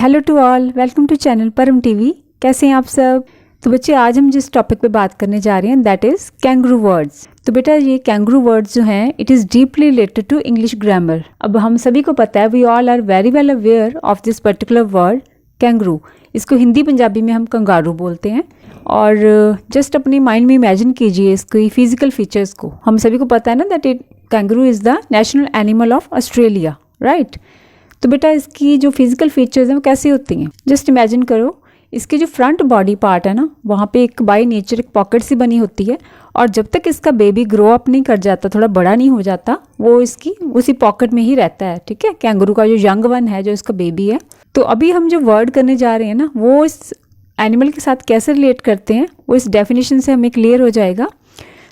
Hello to all, welcome to channel Param TV. कैसे हैं आप सब? तो बच्चे आज हम जिस टॉपिक पे बात करने जा रहे हैं दैट इज़ कैंगरू वर्ड्स। तो बेटा ये कैंगरू वर्ड्स जो हैं it is deeply related to English grammar. अब हम सभी को पता है we all are very well aware of this particular word kangaroo. इसको हिंदी पंजाबी में हम कंगारू बोलते हैं। और जस्ट अपने माइंड में इमेजिन कीजिए इसकी फिजिकल फीचर्स को। हम सभी को पता है ना that it kangaroo is the national animal of Australia, right. तो बेटा इसकी जो फिजिकल फीचर्स हैं वो कैसे होती हैं? जस्ट इमेजिन करो, इसके जो फ्रंट बॉडी पार्ट है ना वहाँ पे एक बाय नेचर एक पॉकेट सी बनी होती है, और जब तक इसका बेबी ग्रो अप नहीं कर जाता, थोड़ा बड़ा नहीं हो जाता, वो इसकी उसी पॉकेट में ही रहता है। ठीक है, कैंगरू का जो यंग वन है, जो इसका बेबी है। तो अभी हम जो वर्ड करने जा रहे हैं ना वो इस एनिमल के साथ कैसे रिलेट करते हैं वो इस डेफिनेशन से हमें क्लियर हो जाएगा।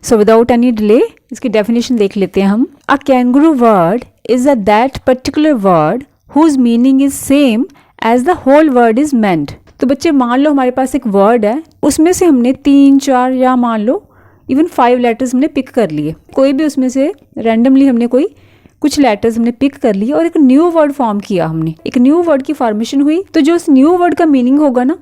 सो विदाउट एनी डिले इसकी डेफिनेशन देख लेते हैं हम। A kangaroo word is a that particular word whose meaning is same as the whole word is meant। तो बच्चे मान लो हमारे पास एक वर्ड है, उसमें से हमने 3, 4 या मान लो इवन 5 लेटर्स हमने पिक कर लिए। कोई भी उसमें से रैंडमली हमने कुछ लेटर्स हमने पिक कर लिए और एक न्यू वर्ड फॉर्म किया। हमने एक न्यू वर्ड की फॉर्मेशन हुई, तो जो उस न्यू वर्ड का मीनिंग होगा ना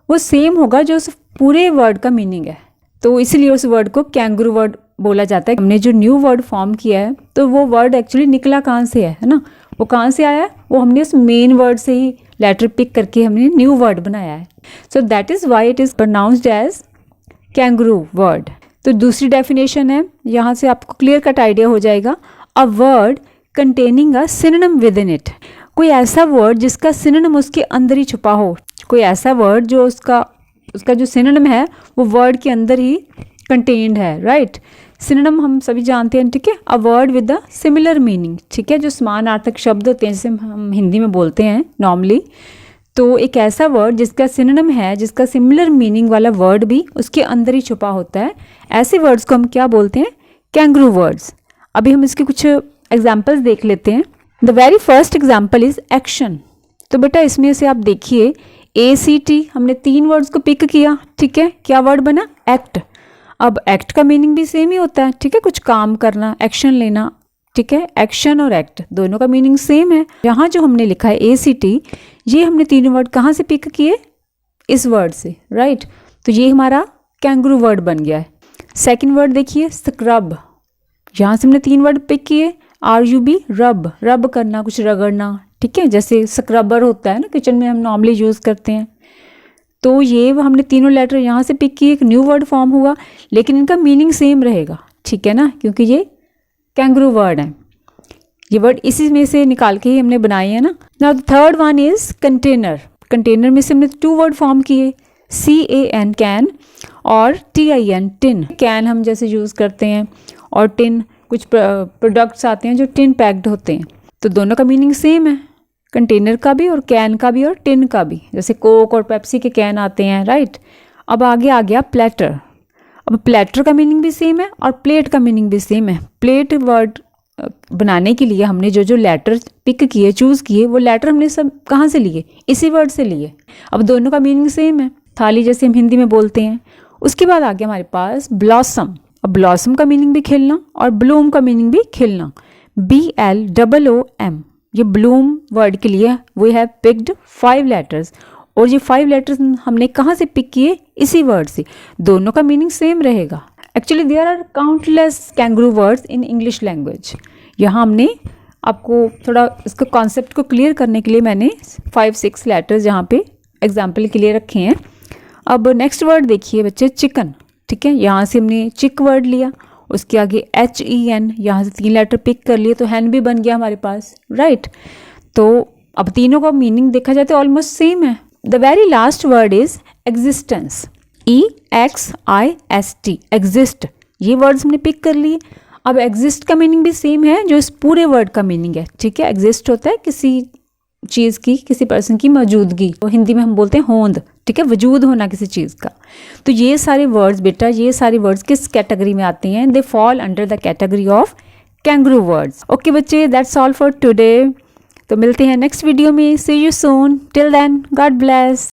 वो सेम होगा जो उस पूरे वर्ड का मीनिंग है। तो इसलिए उस वर्ड को कैंगरू वर्ड बोला जाता है। हमने जो न्यू वर्ड फॉर्म किया है तो वो वर्ड एक्चुअली निकला कहाँ से है ना, वो कहाँ से आया है? वो हमने उस मेन वर्ड से ही लेटर पिक करके हमने न्यू वर्ड बनाया है। So that is why it is pronounced as kangaroo word. तो दूसरी डेफिनेशन है, यहाँ से आपको क्लियर कट आइडिया हो जाएगा। A word containing a synonym with in it. कोई ऐसा वर्ड जिसका सिनोनिम उसके अंदर ही छुपा हो। कोई ऐसा वर्ड जो उसका जो सिनोनिम है वो वर्ड के अंदर ही कंटेन्ड है, राइट। सिनोनिम हम सभी जानते हैं, ठीक है। A word with the similar meaning, ठीक है, जो समानार्थक शब्द होते हैं जैसे हम हिंदी में बोलते हैं नॉर्मली। तो एक ऐसा वर्ड जिसका सिनोनिम है, जिसका सिमिलर मीनिंग वाला वर्ड भी उसके अंदर ही छुपा होता है, ऐसे वर्ड्स को हम क्या बोलते हैं? Kangaroo words. अभी हम इसके कुछ एग्जाम्पल्स देख लेते हैं। The very first example is action. तो बेटा इसमें से आप देखिए ACT, हमने 3 वर्ड्स को पिक किया, ठीक है। क्या वर्ड बना? एक्ट। अब एक्ट का मीनिंग भी सेम ही होता है, ठीक है, कुछ काम करना, एक्शन लेना, ठीक है। एक्शन और एक्ट दोनों का मीनिंग सेम है। यहाँ जो हमने लिखा है ACT, ये हमने 3 वर्ड कहाँ से पिक किए? इस वर्ड से, राइट। तो ये हमारा कैंगरू वर्ड बन गया है। सेकंड वर्ड देखिए स्क्रब। यहाँ से हमने 3 वर्ड पिक किए। RUB, रब, रब करना, कुछ रगड़ना, ठीक है, जैसे स्क्रबर होता है ना किचन में हम नॉर्मली यूज़ करते हैं। तो ये हमने तीनों लेटर यहाँ से पिक किए, एक न्यू वर्ड फॉर्म हुआ, लेकिन इनका मीनिंग सेम रहेगा, ठीक है ना, क्योंकि ये कैंगरू वर्ड है। ये वर्ड इसी में से निकाल के ही हमने बनाए हैं ना। Now the third one is container. Container में से हमने 2 वर्ड फॉर्म किए, CAN कैन और TIN टिन। कैन हम जैसे यूज़ करते हैं और टिन कुछ प्रोडक्ट्स आते हैं जो टिन पैक्ड होते हैं, तो दोनों का मीनिंग सेम है, कंटेनर का भी और कैन का भी और टिन का भी। जैसे कोक और पेप्सी के कैन आते हैं, राइट। अब आगे आ गया प्लेटर। अब प्लेटर का मीनिंग भी सेम है और प्लेट का मीनिंग भी सेम है। प्लेट वर्ड बनाने के लिए हमने जो लेटर पिक किए, चूज़ किए, वो लेटर हमने सब कहाँ से लिए? इसी वर्ड से लिए। अब दोनों का मीनिंग सेम है, थाली जैसे हम हिंदी में बोलते हैं। उसके बाद आ गया हमारे पास ब्लॉसम। अब ब्लॉसम का मीनिंग भी खिलना और ब्लूम का मीनिंग भी खिलना, BLOOM। ये ब्लूम वर्ड के लिए वी हैव पिक्ड 5 लेटर्स, और ये 5 लेटर्स हमने कहाँ से पिक किए? इसी वर्ड से। दोनों का मीनिंग सेम रहेगा। Actually there are countless kangaroo words in English language. यहाँ हमने आपको थोड़ा इसका कॉन्सेप्ट को क्लियर करने के लिए मैंने 5-6 लेटर्स यहाँ पे एग्जाम्पल के लिए रखे हैं। अब नेक्स्ट वर्ड देखिए बच्चे, चिकन, ठीक है। यहाँ से हमने चिक वर्ड लिया, उसके आगे HEN, यहाँ से 3 लेटर पिक कर लिए, तो हैन भी बन गया हमारे पास, राइट। तो अब तीनों का मीनिंग देखा जाए तो ऑलमोस्ट सेम है। The very last word is existence, EXIST, exist. ये वर्ड्स हमने पिक कर लिए। अब एग्जिस्ट का मीनिंग भी सेम है जो इस पूरे वर्ड का मीनिंग है, ठीक है। एग्जिस्ट होता है किसी चीज़ की, किसी पर्सन की मौजूदगी, तो हिंदी में हम बोलते हैं होंद, ठीक है, वजूद होना किसी चीज़ का। तो ये सारे वर्ड्स बेटा, ये सारे वर्ड्स किस कैटेगरी में आते हैं? They fall under the category of kangaroo words. Okay बच्चे, दैट्स ऑल फॉर टुडे। तो मिलते हैं नेक्स्ट वीडियो में। See you soon, till then God bless.